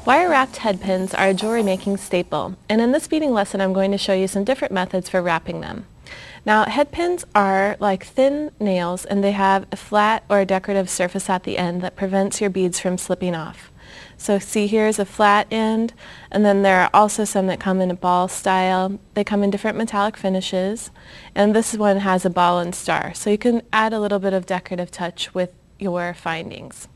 Wire-wrapped head pins are a jewelry making staple, and in this beading lesson I'm going to show you some different methods for wrapping them. Now, head pins are like thin nails, and they have a flat or a decorative surface at the end that prevents your beads from slipping off. So see, here's a flat end, and then there are also some that come in a ball style. They come in different metallic finishes, and this one has a ball and star, so you can add a little bit of decorative touch with your findings.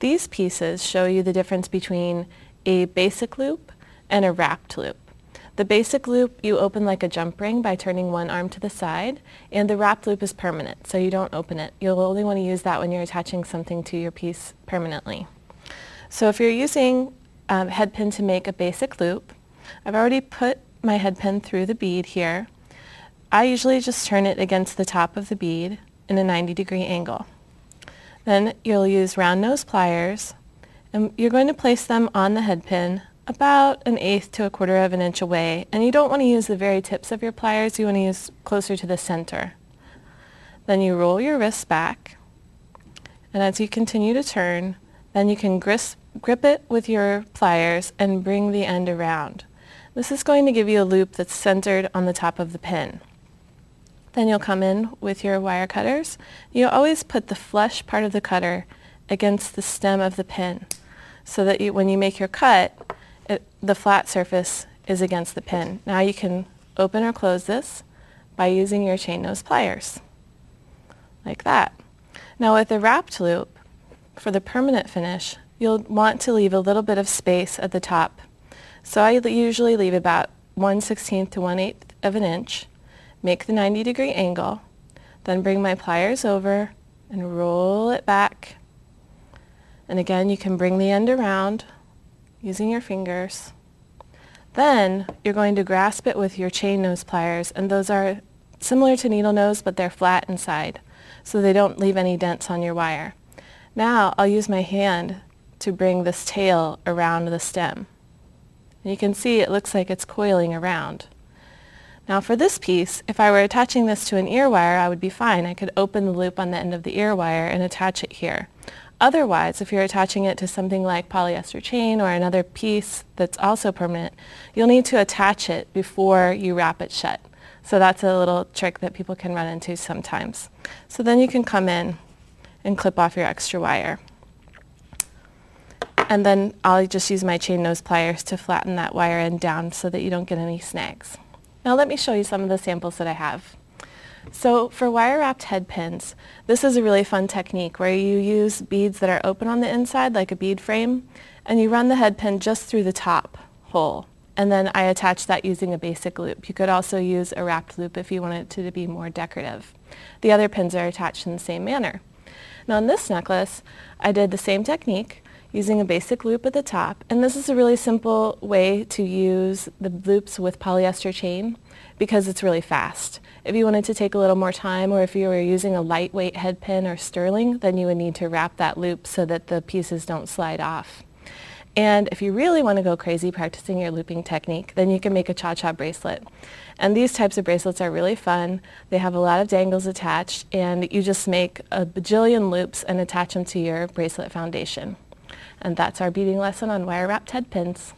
These pieces show you the difference between a basic loop and a wrapped loop. The basic loop you open like a jump ring by turning one arm to the side, and the wrapped loop is permanent, so you don't open it. You'll only want to use that when you're attaching something to your piece permanently. So if you're using a head pin to make a basic loop, I've already put my head pin through the bead here. I usually just turn it against the top of the bead in a 90-degree angle. Then you'll use round nose pliers, and you're going to place them on the head pin about 1/8 to 1/4 of an inch away, and you don't want to use the very tips of your pliers, you want to use closer to the center. Then you roll your wrist back, and as you continue to turn, then you can grip it with your pliers and bring the end around. This is going to give you a loop that's centered on the top of the pin. Then you'll come in with your wire cutters. You always put the flush part of the cutter against the stem of the pin so that when you make your cut, the flat surface is against the pin. Now you can open or close this by using your chain nose pliers, like that. Now with the wrapped loop, for the permanent finish, you'll want to leave a little bit of space at the top. So I usually leave about 1/16 to 1/8 of an inch. Make the 90-degree angle, then bring my pliers over and roll it back. And again, you can bring the end around using your fingers. Then you're going to grasp it with your chain nose pliers, and those are similar to needle nose, but they're flat inside, so they don't leave any dents on your wire. Now I'll use my hand to bring this tail around the stem. And you can see it looks like it's coiling around. Now for this piece, if I were attaching this to an ear wire, I would be fine. I could open the loop on the end of the ear wire and attach it here. Otherwise, if you're attaching it to something like polyester chain or another piece that's also permanent, you'll need to attach it before you wrap it shut. So that's a little trick that people can run into sometimes. So then you can come in and clip off your extra wire. And then I'll just use my chain nose pliers to flatten that wire end down so that you don't get any snags. Now let me show you some of the samples that I have. So for wire-wrapped head pins, this is a really fun technique where you use beads that are open on the inside like a bead frame, and you run the head pin just through the top hole. And then I attach that using a basic loop. You could also use a wrapped loop if you wanted it to be more decorative. The other pins are attached in the same manner. Now on this necklace, I did the same technique using a basic loop at the top, and this is a really simple way to use the loops with polyester chain because it's really fast. If you wanted to take a little more time, or if you were using a lightweight head pin or sterling, then you would need to wrap that loop so that the pieces don't slide off. And if you really want to go crazy practicing your looping technique, then you can make a cha-cha bracelet. And these types of bracelets are really fun. They have a lot of dangles attached, and you just make a bajillion loops and attach them to your bracelet foundation. And that's our beading lesson on wire-wrapped head pins.